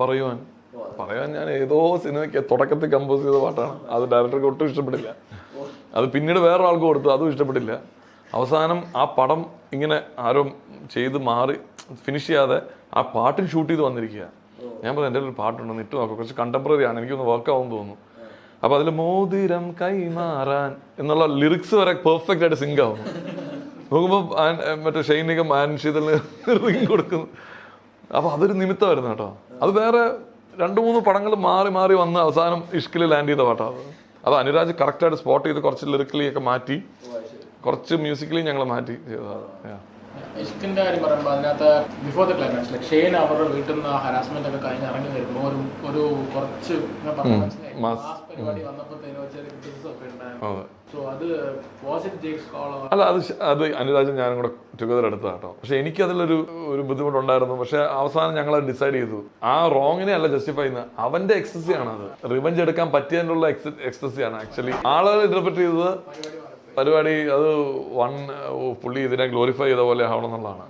പറയുവാൻ ഞാൻ ഏതോ സിനിമയ്ക്ക് തുടക്കത്തിൽ കമ്പോസ് ചെയ്ത പാട്ടാണ്. അത് ഡയറക്ടർക്ക് ഒട്ടും ഇഷ്ടപ്പെട്ടില്ല. അത് പിന്നീട് വേറെ ആൾക്ക് കൊടുത്തു, അതും ഇഷ്ടപ്പെട്ടില്ല. അവസാനം ആ പടം ഇങ്ങനെ ആരോ ചെയ്ത് മാറി ഫിനിഷ് ചെയ്യാതെ ആ പാട്ടിൽ ഷൂട്ട് ചെയ്ത് വന്നിരിക്കുക. ഞാൻ പറഞ്ഞു എൻ്റെ ഒരു പാട്ടുണ്ടെന്ന് ഇട്ട് നോക്കാം, കുറച്ച് കണ്ടംപററി ആണ്, എനിക്കൊന്ന് വർക്കാവും തോന്നുന്നു. അപ്പോൾ അതിൽ മോതിരം കൈമാറാൻ എന്നുള്ള ലിറിക്സ് വരെ പെർഫെക്റ്റ് ആയിട്ട് സിങ്ക് ആവുന്നു. നോക്കുമ്പോൾ മറ്റേ ഷൈനിക മാൻഷിതലിന് റിങ് കൊടുക്കുന്നു. അപ്പോൾ അതൊരു നിമിത്തമായിരുന്നു കേട്ടോ. അത് വേറെ 2-3 പടങ്ങൾ മാറി വന്ന് അവസാനം ഇഷ്കിൽ ലാൻഡ് ചെയ്ത പാട്ടാണ്. അത് അനുരാജ് കറക്റ്റായിട്ട് സ്പോട്ട് ചെയ്ത് കുറച്ച് ലിറിക്കലി ഒക്കെ മാറ്റി, കുറച്ച് മ്യൂസിക്കലി ഞങ്ങൾ മാറ്റി ചെയ്തതാണ്. ഇഷ്കിന്റെ കാര്യം പറയുമ്പോൾ അതിനകത്ത് ബിഫോർ ദ ക്ലൈമാക്സ് ഷെയ്ൻ അവരുടെ വീട്ടിൽ നിന്ന് ഹരാസ്മെന്റ് ഒക്കെ കഴിഞ്ഞ് ഇറങ്ങി വരുമ്പോൾ ഒരു കുറച്ച് പരിപാടി വന്നപ്പോഴത്തേനും ഒക്കെ ഉണ്ടായിരുന്നു. അല്ല, അത് അനുരാജും ഞാനും കൂടെ ടുഗദർ എടുത്തതാണ് കേട്ടോ. പക്ഷെ എനിക്ക് അതിലൊരു ബുദ്ധിമുട്ടുണ്ടായിരുന്നു. പക്ഷെ അവസാനം ഞങ്ങൾ അത് ഡിസൈഡ് ചെയ്തു, ആ റോങ്ങിനെ അല്ല ജസ്റ്റിഫൈ ചെയ്യുന്നത്, അവന്റെ എക്സസി ആണ് അത്. റിവഞ്ച് എടുക്കാൻ പറ്റിയതിനുള്ള എക്സസി ആണ് ആക്ച്വലി ആളുകൾ ഇന്റർപ്രറ്റ് ചെയ്തത്. പരിപാടി അത് പുള്ളി ഇതിനെ ഗ്ലോറിഫൈ ചെയ്ത പോലെ ആവണം എന്നുള്ളതാണ്.